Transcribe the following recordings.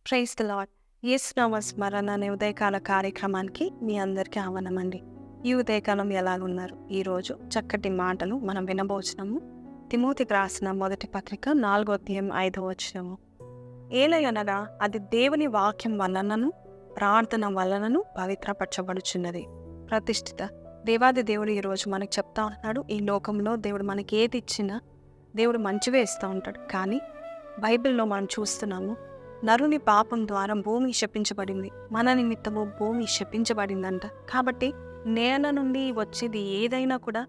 Praise the lord. యేసునామ స్మరణ అనే ఉదయకాల కార్యక్రమానికి మీ అందరికీ ఆహ్వానమండి. ఈ ఉదయకాలం ఎలాగున్నారు? ఈరోజు చక్కటి మాటలు మనం వినబోచున్నాము. తిమోతికి రాసిన మొదటి పత్రిక 4వ అధ్యాయం 5వ వచనము. ఏలయనగా అది దేవుని వాక్యం వలనను ప్రార్థన వలనను పవిత్రపరచబడుచున్నది. ప్రతిష్ఠిత దేవాది దేవుడు ఈరోజు మనకు చెప్తా ఉన్నాడు. ఈ లోకంలో దేవుడు మనకి ఏది ఇచ్చినా దేవుడు మంచివే ఇస్తూ ఉంటాడు. కానీ బైబిల్లో మనం చూస్తున్నాము, నరుని పాపం ద్వారా భూమి శపించబడింది, మన నిమిత్తము భూమి శపించబడిందంట. కాబట్టి నేల నుండి వచ్చేది ఏదైనా కూడా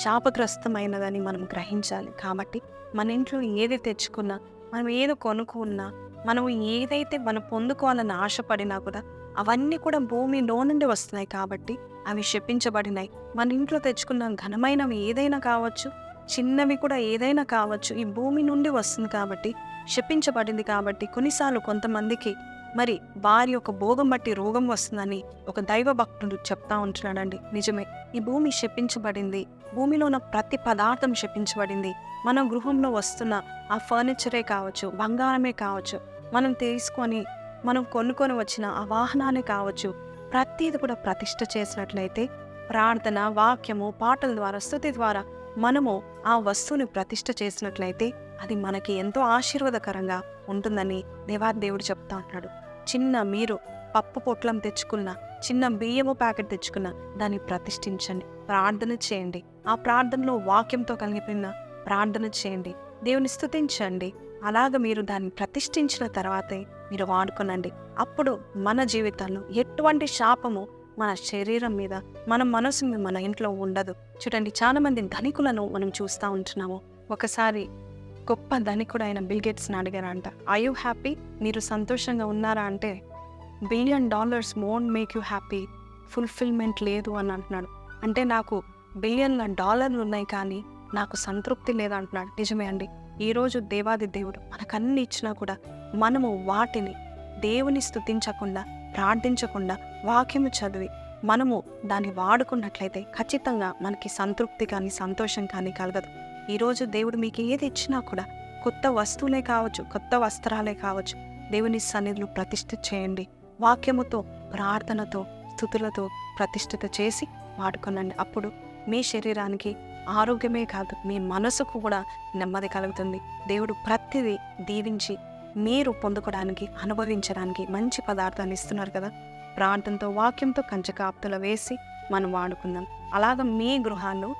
శాపగ్రస్తమైనదని మనం గ్రహించాలి. కాబట్టి మన ఇంట్లో ఏది తెచ్చుకున్నా, మనం ఏది కొనుక్కున్నా, మనం ఏదైతే మనం పొందుకోవాలని ఆశపడినా కూడా అవన్నీ కూడా భూమిలో నుండి వస్తున్నాయి. కాబట్టి అవి శపించబడినాయి. మన ఇంట్లో తెచ్చుకున్న ఘనమైనవి ఏదైనా కావచ్చు, చిన్నవి కూడా ఏదైనా కావచ్చు, ఈ భూమి నుండి వస్తుంది కాబట్టి శపించబడింది. కాబట్టి కొన్నిసార్లు కొంతమందికి మరి వారి యొక్క భోగం బట్టి రోగం వస్తుందని ఒక దైవ భక్తుడు చెప్తా ఉంటున్నాడండి. నిజమే, ఈ భూమి శపించబడింది. భూమిలో ఉన్న ప్రతి పదార్థం శపించబడింది. మన గృహంలో వస్తున్న ఆ ఫర్నిచరే కావచ్చు, బంగారమే కావచ్చు, మనం కొనుక్కొని వచ్చిన ఆ వాహనాలే కావచ్చు, ప్రతిది కూడా ప్రతిష్ఠ చేసినట్లయితే ప్రార్థన, వాక్యము, పాటల ద్వారా, స్తుతి ద్వారా మనము ఆ వస్తువుని ప్రతిష్ఠ చేసినట్లయితే అది మనకి ఎంతో ఆశీర్వాదకరంగా ఉంటుందని దేవుడు చెప్తా ఉన్నాడు. మీరు పప్పు పొట్లం తెచ్చుకున్న, చిన్న బియ్యము ప్యాకెట్ తెచ్చుకున్న దాన్ని ప్రతిష్ఠించండి, ప్రార్థన చేయండి. ఆ ప్రార్థనలో వాక్యంతో కలిగిన ప్రార్థన చేయండి, దేవుని స్తుతించండి. అలాగ మీరు దాన్ని ప్రతిష్ఠించిన తర్వాతే మీరు వాడుకోనండి. అప్పుడు మన జీవితాల్లో ఎటువంటి శాపము మన శరీరం మీద, మన మనసు మీద, మన ఇంట్లో ఉండదు. చూడండి, చాలా మంది ధనికులను మనం చూస్తూ ఉంటున్నాము. ఒకసారి గొప్ప ధనికుడు అయిన బిల్ గేట్స్ని అడిగారంట, ఐ యూ హ్యాపీ? మీరు సంతోషంగా ఉన్నారా అంటే, $1 billion won't make you happy, fulfilment లేదు అని అంటున్నాడు. అంటే నాకు $1 బిలియన్ల ఉన్నాయి కానీ నాకు సంతృప్తి లేదంటున్నాడు. నిజమే అండి. ఈరోజు దేవాది దేవుడు మనకన్నీ ఇచ్చినా కూడా మనము వాటిని దేవుని స్తుతించకుండా, ప్రార్థించకుండా, వాక్యము చదివి మనము దాన్ని వాడుకున్నట్లయితే ఖచ్చితంగా మనకి సంతృప్తి కానీ సంతోషం కానీ కలగదు. ఈరోజు దేవుడు మీకు ఏది ఇచ్చినా కూడా కొత్త వస్తువులే కావచ్చు, కొత్త వస్త్రాలే కావచ్చు, దేవుని సన్నిధిలో ప్రతిష్ఠ చేయండి. వాక్యముతో, ప్రార్థనతో, స్తుతులతో ప్రతిష్ఠిత చేసి వాడుకోనండి. అప్పుడు మీ శరీరానికి ఆరోగ్యమే కాదు, మీ మనసుకు కూడా నెమ్మది కలుగుతుంది. దేవుడు ప్రతిదీ దీవించి మీరు పొందుకోవడానికి, అనుభవించడానికి మంచి పదార్థాలు ఇస్తున్నారు కదా. ప్రార్థనతో, వాక్యంతో కంచకాప్తుల వేసి మనం వాడుకుందాం. అలాగ మీ గృహాల్లో,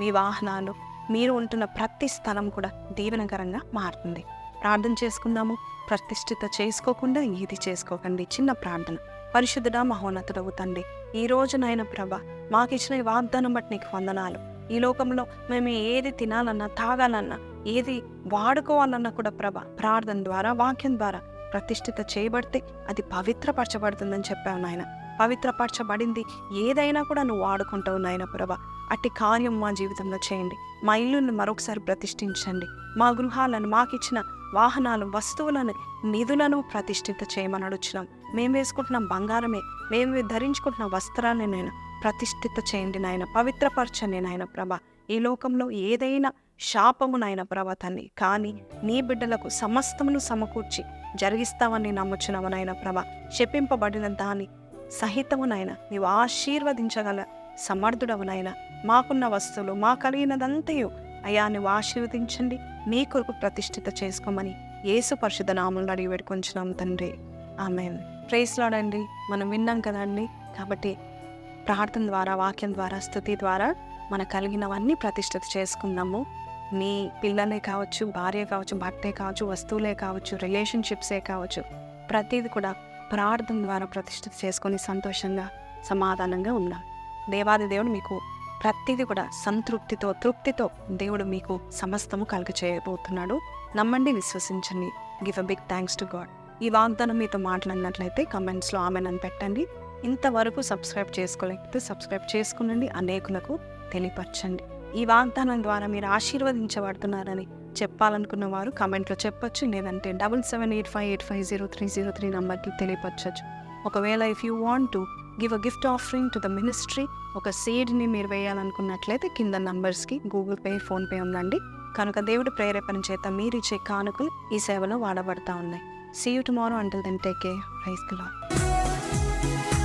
మీ వాహనాలు, మీరు ఉంటున్న ప్రతి స్థలం కూడా దీవెనకరంగా మారుతుంది. ప్రార్థన చేసుకుందాము. ప్రతిష్ఠిత చేసుకోకుండా ఏది చేసుకోకండి. చిన్న ప్రార్థన. పరిశుద్ధుడా, మహోన్నతుడవు తండ్రి, ఈ రోజు నాయన ప్రభ మాకిచ్చిన ఈ వాగ్దానం బట్టి నీకు వందనాలు. ఈ లోకంలో మేము ఏది తినాలన్నా, తాగాలన్నా, ఏది వాడుకోవాలన్నా కూడా ప్రభ ప్రార్థన ద్వారా, వాక్యం ద్వారా ప్రతిష్ఠిత చేయబడితే అది పవిత్రపరచబడుతుందని చెప్పావు నాయన. పవిత్రపరచబడింది ఏదైనా కూడా నువ్వు వాడుకుంటావు నాయన ప్రభ. అట్టి కార్యం మా జీవితంలో చేయండి. మా ఇల్లుని మరొకసారి ప్రతిష్ఠించండి. మా గృహాలను, మాకిచ్చిన వాహనాలు, వస్తువులను, నిధులను ప్రతిష్ఠిత చేయమని అడుగుచున్నాం. మేము వేసుకుంటున్నాం బంగారమే, మేము ధరించుకుంటున్న వస్త్రాన్ని నేను ప్రతిష్ఠిత చేయండి నాయన. పవిత్రపరచండి నాయన ప్రభ. ఈ లోకంలో ఏదైనా శాపము నాయన ప్రభ తన్ని, కానీ నీ బిడ్డలకు సమస్తమును సమకూర్చి జరిగిస్తామని నమ్ముచున్నాము నాయన ప్రభ. శపింపబడిన దాని సహితము నాయన నీవు ఆశీర్వదించగల సమర్థుడవు నాయన. మాకున్న వస్తువులు, మా కలిగినదంతయు అయ్యా నువ్వు ఆశీర్వదించండి, నీ కొరకు ప్రతిష్ఠిత చేసుకోమని యేసు పరిశుద్ధ నామములో అడిగి వేడుకొంచున్నాం తండ్రి. ఆమేన్. ప్రైజ్ లార్డ్ అండి. మనం విన్నాం కదండి. కాబట్టి ప్రార్థన ద్వారా, వాక్యం ద్వారా, స్తుతి ద్వారా మన కలిగినవన్నీ ప్రతిష్ఠిత చేసుకుందాము. మీ పిల్లలే కావచ్చు, భార్య కావచ్చు, భర్తే కావచ్చు, వస్తువులే కావచ్చు, రిలేషన్షిప్సే కావచ్చు, ప్రతిది కూడా ప్రార్థన ద్వారా ప్రతిష్ఠిత చేసుకొని సంతోషంగా, సమాధానంగా ఉన్నాం. దేవాది దేవుడు మీకు ప్రతిది కూడా సంతృప్తితో, తృప్తితో దేవుడు మీకు సమస్తము కలుగచేయబోతున్నాడు. నమ్మండి, విశ్వసించండి. Give a big thanks to God. ఈ వాగ్దానం మీతో మాట్లాడినట్లయితే కమెంట్స్లో ఆమెన్ అని పెట్టండి. ఇంతవరకు సబ్స్క్రైబ్ చేసుకోలేకపోతే సబ్స్క్రైబ్ చేసుకునండి, అనేకులకు తెలియపరచండి. ఈ వాగ్దానం ద్వారా మీరు ఆశీర్వదించబడుతున్నారని చెప్పాలనుకున్న వారు కమెంట్లో చెప్పొచ్చు, లేదంటే 7785850303 నంబర్కి తెలియపరచచ్చు. ఒకవేళ if you want to give a gift offering to the ministry, ఒక సీడ్ని మీరు వేయాలనుకున్నట్లయితే కింద నంబర్స్కి గూగుల్ పే, ఫోన్పే ఉందండి. కనుక దేవుడి ప్రేరేపణ చేత మీరిచ్చే కానుకలు ఈ సేవలో వాడబడతా ఉన్నాయి. See you tomorrow. Until then, take care. Praise the Lord.